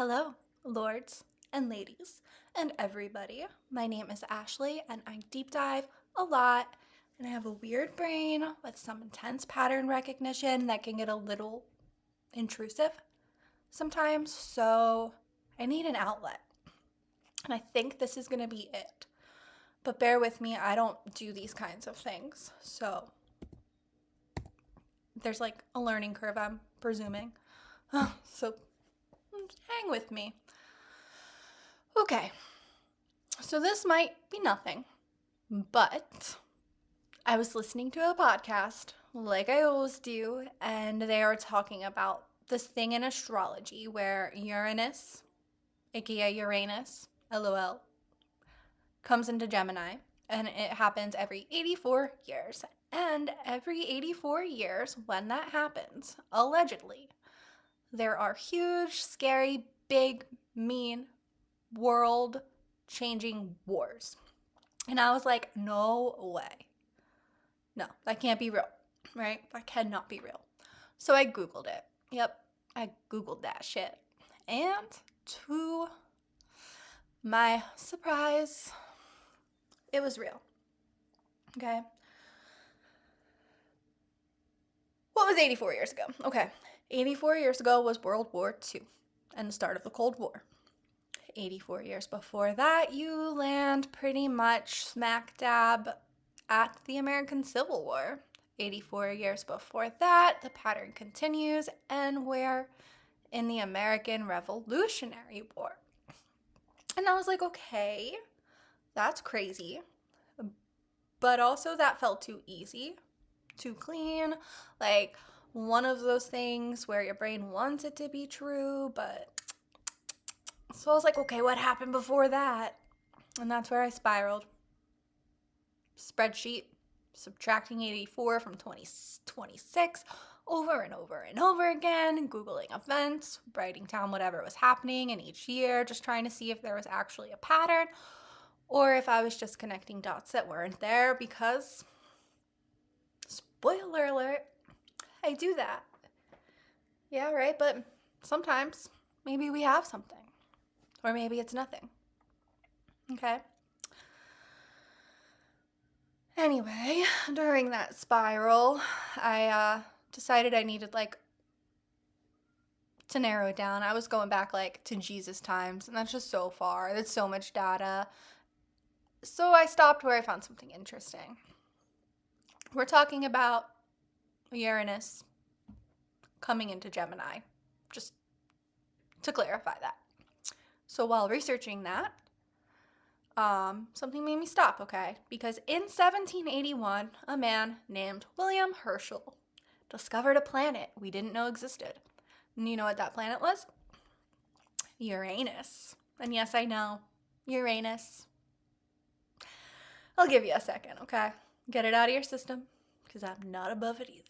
Hello, lords and ladies and everybody. My name is Ashley and I deep dive a lot and I have a weird brain with some intense pattern recognition that can get a little intrusive sometimes, so I need an outlet. And I think this is going to be it. But bear with me, I don't do these kinds of things. So there's like a learning curve, I'm presuming. So hang with me. Okay, so this might be nothing, but I was listening to a podcast, like I always do, and they are talking about this thing in astrology where Uranus, aka Uranus, LOL, comes into Gemini, and it happens every 84 years. And every 84 years, when that happens, allegedly, there are huge, scary, big, mean, world changing wars. And I was like, no way. No, that can't be real, right? That cannot be real. So I Googled it. Yep, I Googled that shit. And to my surprise, it was real. Okay. What was 84 years ago? Okay. 84 years ago was World War II and the start of the Cold War. 84 years before that, you land pretty much smack dab at the American Civil War. 84 years before that, the pattern continues, and we're in the American Revolutionary War. And I was like, okay, that's crazy. But also that felt too easy, too clean. Like one of those things where your brain wants it to be true, but so I was like, okay, what happened before that? And that's where I spiraled. Spreadsheet, subtracting 84 from 2026 over and over and over again, Googling events, writing down whatever was happening in each year, just trying to see if there was actually a pattern or if I was just connecting dots that weren't there because, spoiler alert, I do that. Yeah, right, but sometimes maybe we have something. Or maybe it's nothing. Okay? Anyway, during that spiral, I decided I needed to narrow it down. I was going back to Jesus times, and that's just so far. That's so much data. So I stopped where I found something interesting. We're talking about Uranus coming into Gemini, just to clarify that. So while researching that, something made me stop, okay? Because in 1781, a man named William Herschel discovered a planet we didn't know existed. And you know what that planet was? Uranus. And yes, I know, Uranus. I'll give you a second, okay? Get it out of your system, because I'm not above it either.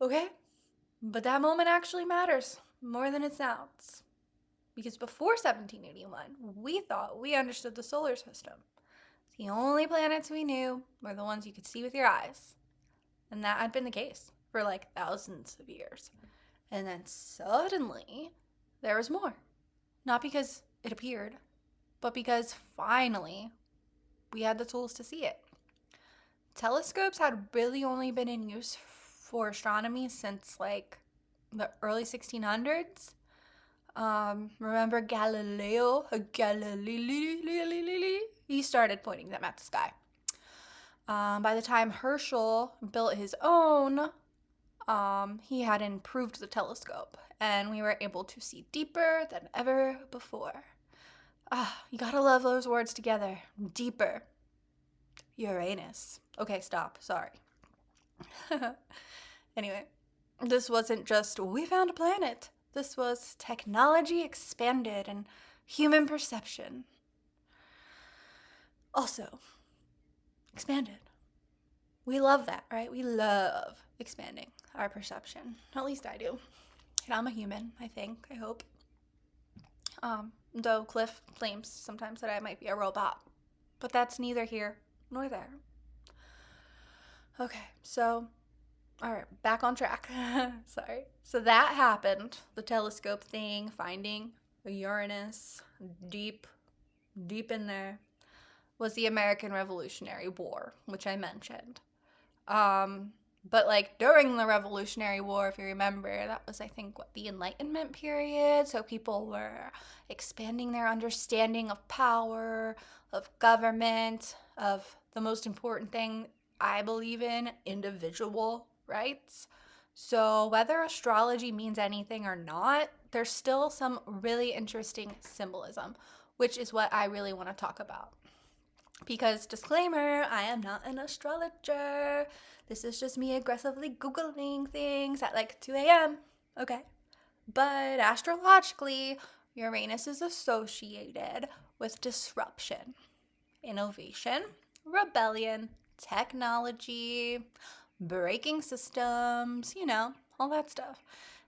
Okay? But that moment actually matters more than it sounds. Because before 1781, we thought we understood the solar system. The only planets we knew were the ones you could see with your eyes. And that had been the case for thousands of years. And then suddenly, there was more. Not because it appeared, but because finally, we had the tools to see it. Telescopes had really only been in use for astronomy since the early 1600s. Remember Galileo? He started pointing them at the sky. By the time Herschel built his own, he had improved the telescope, and we were able to see deeper than ever before. You gotta love those words together. Deeper. Uranus. Okay, stop. Sorry. Anyway, this wasn't just, we found a planet. This was technology expanded and human perception also expanded. We love that, right? We love expanding our perception. At least I do. And I'm a human, I think, I hope. Though Cliff claims sometimes that I might be a robot. But that's neither here nor there. Okay, so All right, back on track. Sorry. So that happened, the telescope thing, finding Uranus deep, deep in there, was the American Revolutionary War, which I mentioned. But like during the Revolutionary War, if you remember, that was, I think, what, the Enlightenment period. So people were expanding their understanding of power, of government, of the most important thing I believe in, individual rights. So whether astrology means anything or not, there's still some really interesting symbolism, which is what I really want to talk about. Because, disclaimer, I am not an astrologer. This is just me aggressively Googling things at like 2 a.m. Okay. But astrologically, Uranus is associated with disruption, innovation, rebellion, technology, breaking systems, all that stuff.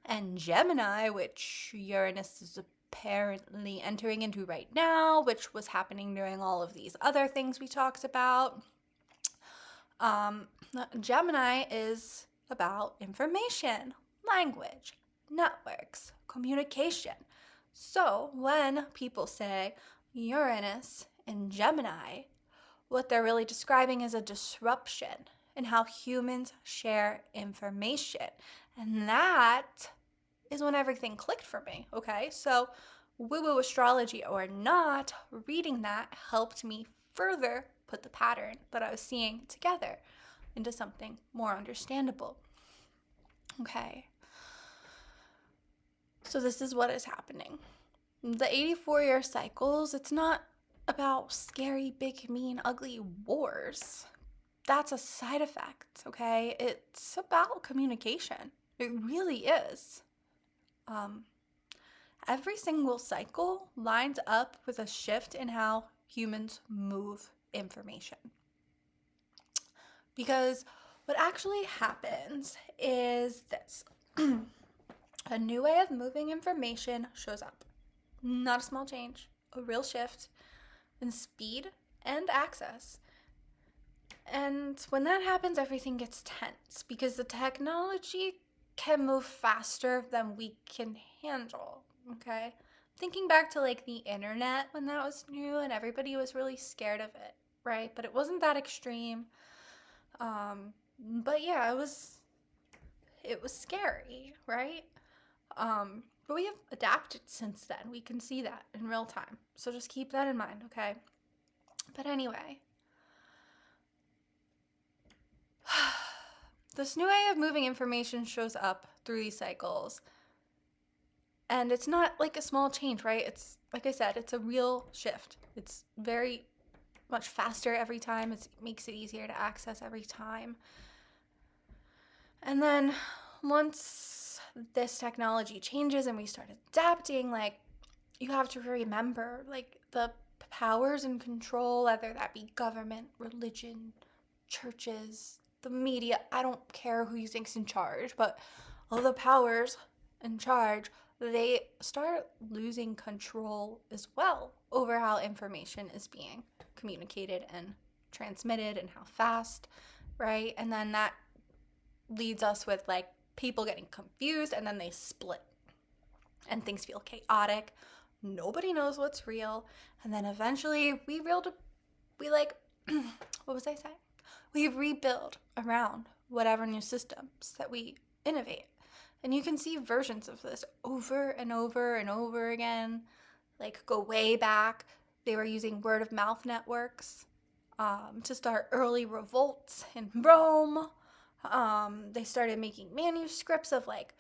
And Gemini, which Uranus is apparently entering into right now, which was happening during all of these other things we talked about. Gemini is about information, language, networks, communication. So when people say Uranus in Gemini, what they're really describing is a disruption in how humans share information. And that is when everything clicked for me, okay? So woo-woo astrology or not, reading that helped me further put the pattern that I was seeing together into something more understandable. Okay. So this is what is happening. The 84-year cycles, it's not about scary, big, mean, ugly wars. That's a side effect, okay? It's about communication. It really is. Every single cycle lines up with a shift in how humans move information. Because what actually happens is this. A new way of moving information shows up. Not a small change, a real shift in speed and access. And when that happens, everything gets tense because the technology can move faster than we can handle, okay? Thinking back to like the internet when that was new and everybody was really scared of it, right? But it wasn't that extreme. But yeah, it was scary, right? But we have adapted since then. We can see that in real time. So just keep that in mind, okay? But anyway, this new way of moving information shows up through these cycles. And it's not like a small change, right? It's, like I said, it's a real shift. It's very much faster every time. It makes it easier to access every time. And then once this technology changes and we start adapting, like, you have to remember, like, the powers and control, whether that be government, religion, churches, the media, I don't care who you think's in charge, but all the powers in charge, they start losing control as well over how information is being communicated and transmitted and how fast, right? And then that leads us with like people getting confused and then they split and things feel chaotic. Nobody knows what's real. And then eventually we what was I saying? We rebuild around whatever new systems that we innovate. And you can see versions of this over and over and over again. Like, go way back. They were using word of mouth networks to start early revolts in Rome. They started making manuscripts of like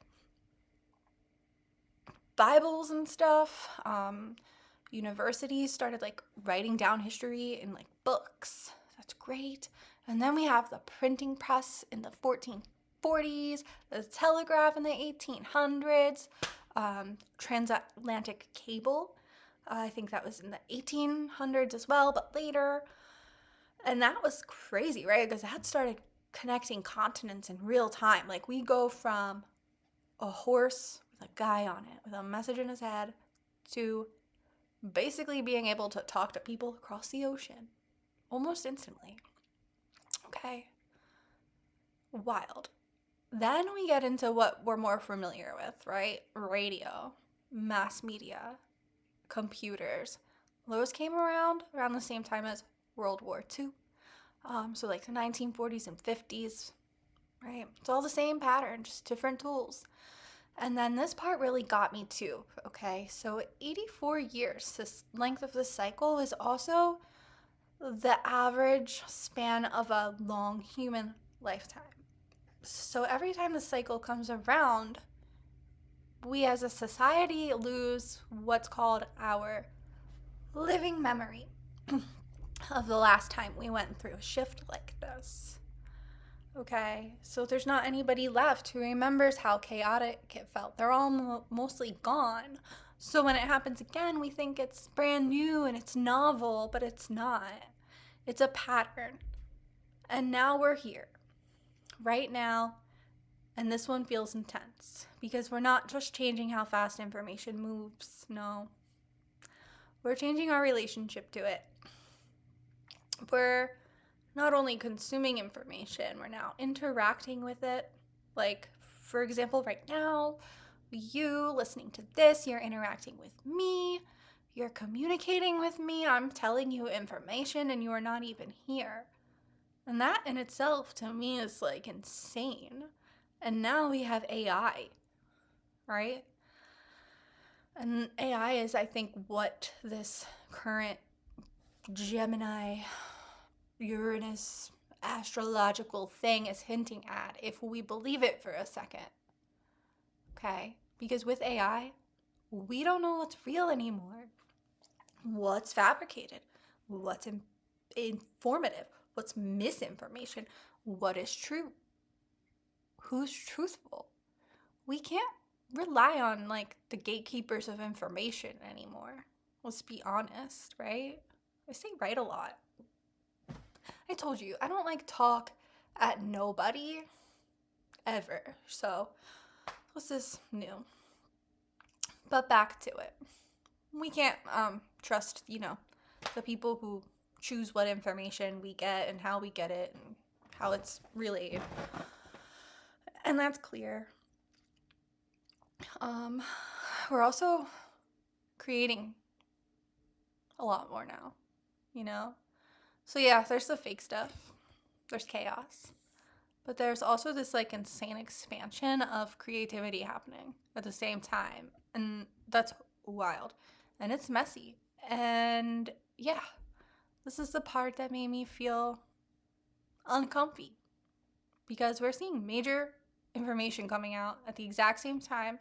Bibles and stuff. Universities started like writing down history in like books. That's great. And then we have the printing press in the 1440s, the telegraph in the 1800s, transatlantic cable. I think that was in the 1800s as well, but later. And that was crazy, right? Because that started connecting continents in real time. Like, we go from a horse with a guy on it with a message in his head to basically being able to talk to people across the ocean almost instantly. Okay. Wild. Then we get into what we're more familiar with, right? Radio, mass media, computers. Those came around the same time as World War II. So like the 1940s and 50s, right? It's all the same pattern, just different tools. And then this part really got me too, okay? So 84 years, this length of the cycle is also the average span of a long human lifetime. So every time the cycle comes around, we as a society lose what's called our living memory of the last time we went through a shift like this. Okay, so there's not anybody left who remembers how chaotic it felt. They're all mostly gone. So when it happens again, we think it's brand new and it's novel, but it's not. It's a pattern. And now we're here, right now, and this one feels intense because we're not just changing how fast information moves. No, we're changing our relationship to it. We're not only consuming information, we're now interacting with it. Like, for example, right now, you listening to this, you're interacting with me, you're communicating with me, I'm telling you information, and you are not even here. And that in itself, to me, is like insane. And now we have AI, right? And AI is, I think, what this current Gemini, Uranus, astrological thing is hinting at, if we believe it for a second. Okay? Because with AI, we don't know what's real anymore. What's fabricated? What's informative? What's misinformation? What is true? Who's truthful? We can't rely on like the gatekeepers of information anymore. Let's be honest, right? I say right a lot. I told you, I don't like talk at nobody ever. So this is new. But back to it. We can't trust, the people who choose what information we get and how we get it and how it's relayed. And that's clear. We're also creating a lot more now, So yeah, there's the fake stuff. There's chaos. But there's also this like insane expansion of creativity happening at the same time. And that's wild. And it's messy. And yeah, this is the part that made me feel uncomfy. Because we're seeing major information coming out at the exact same time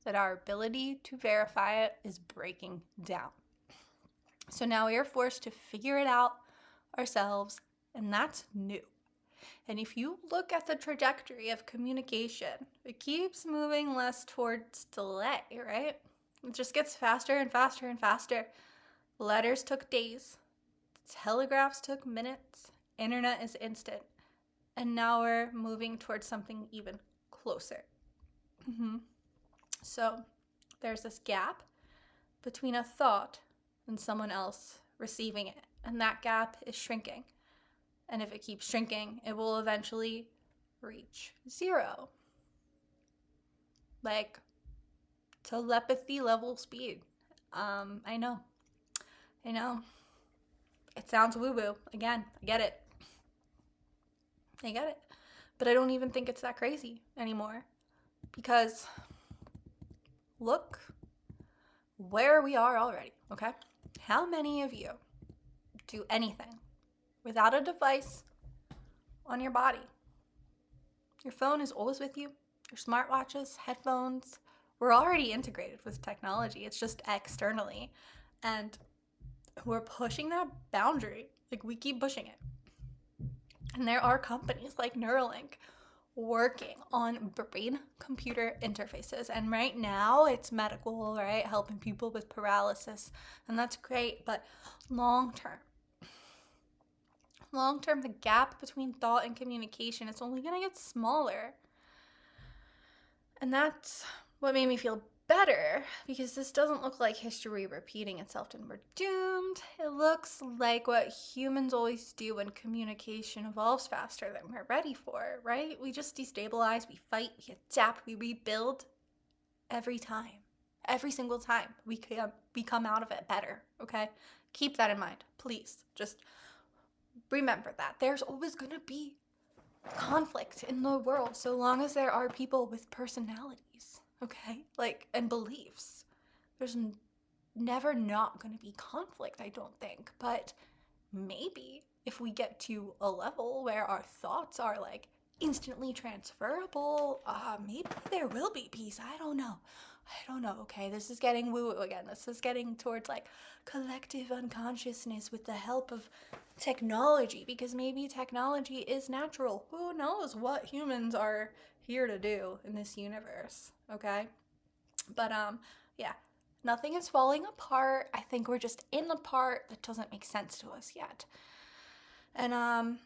that our ability to verify it is breaking down. So now we are forced to figure it out ourselves, and that's new. And if you look at the trajectory of communication, it keeps moving less towards delay, right? It just gets faster and faster and faster. Letters took days. Telegraphs took minutes. Internet is instant. And now we're moving towards something even closer. So there's this gap between a thought and someone else receiving it. And that gap is shrinking. And if it keeps shrinking, it will eventually reach zero. Like telepathy level speed. I know. It sounds woo-woo. Again, I get it. But I don't even think it's that crazy anymore. Because look where we are already, okay? How many of you do anything without a device on your body? Your phone is always with you. Your smartwatches, headphones. We're already integrated with technology. It's just externally. And we're pushing that boundary. Like, we keep pushing it. And there are companies like Neuralink working on brain-computer interfaces. And right now, it's medical, right? Helping people with paralysis. And that's great. But long-term, the gap between thought and communication, it's only going to get smaller. And that's what made me feel better because this doesn't look like history repeating itself and we're doomed. It looks like what humans always do when communication evolves faster than we're ready for, right? We just destabilize, we fight, we adapt, we rebuild every time. Every single time we come out of it better, okay? Keep that in mind, please. Just remember that. There's always going to be conflict in the world so long as there are people with personalities, okay? Like, and beliefs. There's never not going to be conflict, I don't think. But maybe if we get to a level where our thoughts are like instantly transferable, maybe there will be peace. I don't know. Okay, this is getting woo-woo again. This is getting towards like collective unconsciousness with the help of technology, because maybe technology is natural. Who knows what humans are here to do in this universe, okay? But yeah, nothing is falling apart. I think we're just in the part that doesn't make sense to us yet. And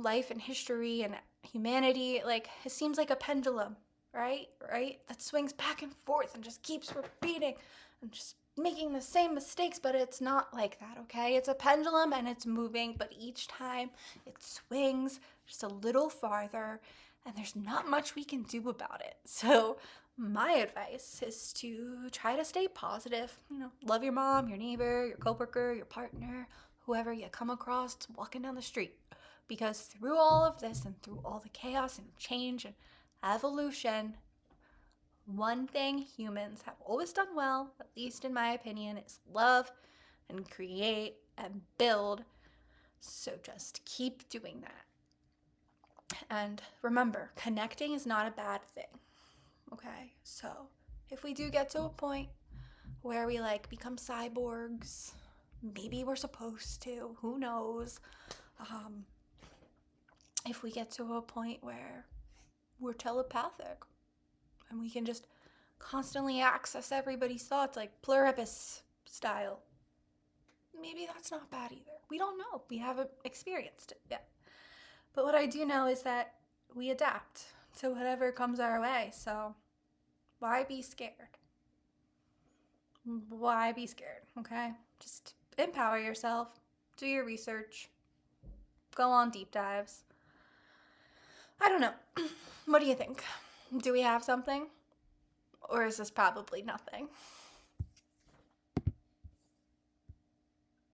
life and history and humanity, like, it seems like a pendulum, right? That swings back and forth and just keeps repeating and just making the same mistakes, but it's not like that, okay? It's a pendulum and it's moving, but each time it swings just a little farther and there's not much we can do about it. So my advice is to try to stay positive. Love your mom, your neighbor, your coworker, your partner, whoever you come across walking down the street. Because through all of this and through all the chaos and change and evolution, one thing humans have always done well, at least in my opinion, is love and create and build. So just keep doing that. And remember, connecting is not a bad thing. Okay? So if we do get to a point where we become cyborgs, maybe we're supposed to, who knows? If we get to a point where we're telepathic and we can just constantly access everybody's thoughts like pluribus style, maybe that's not bad either. We don't know. We haven't experienced it yet. But what I do know is that we adapt to whatever comes our way. So why be scared? Why be scared, okay? Just empower yourself. Do your research. Go on deep dives. I don't know. What do you think? Do we have something? Or is this probably nothing?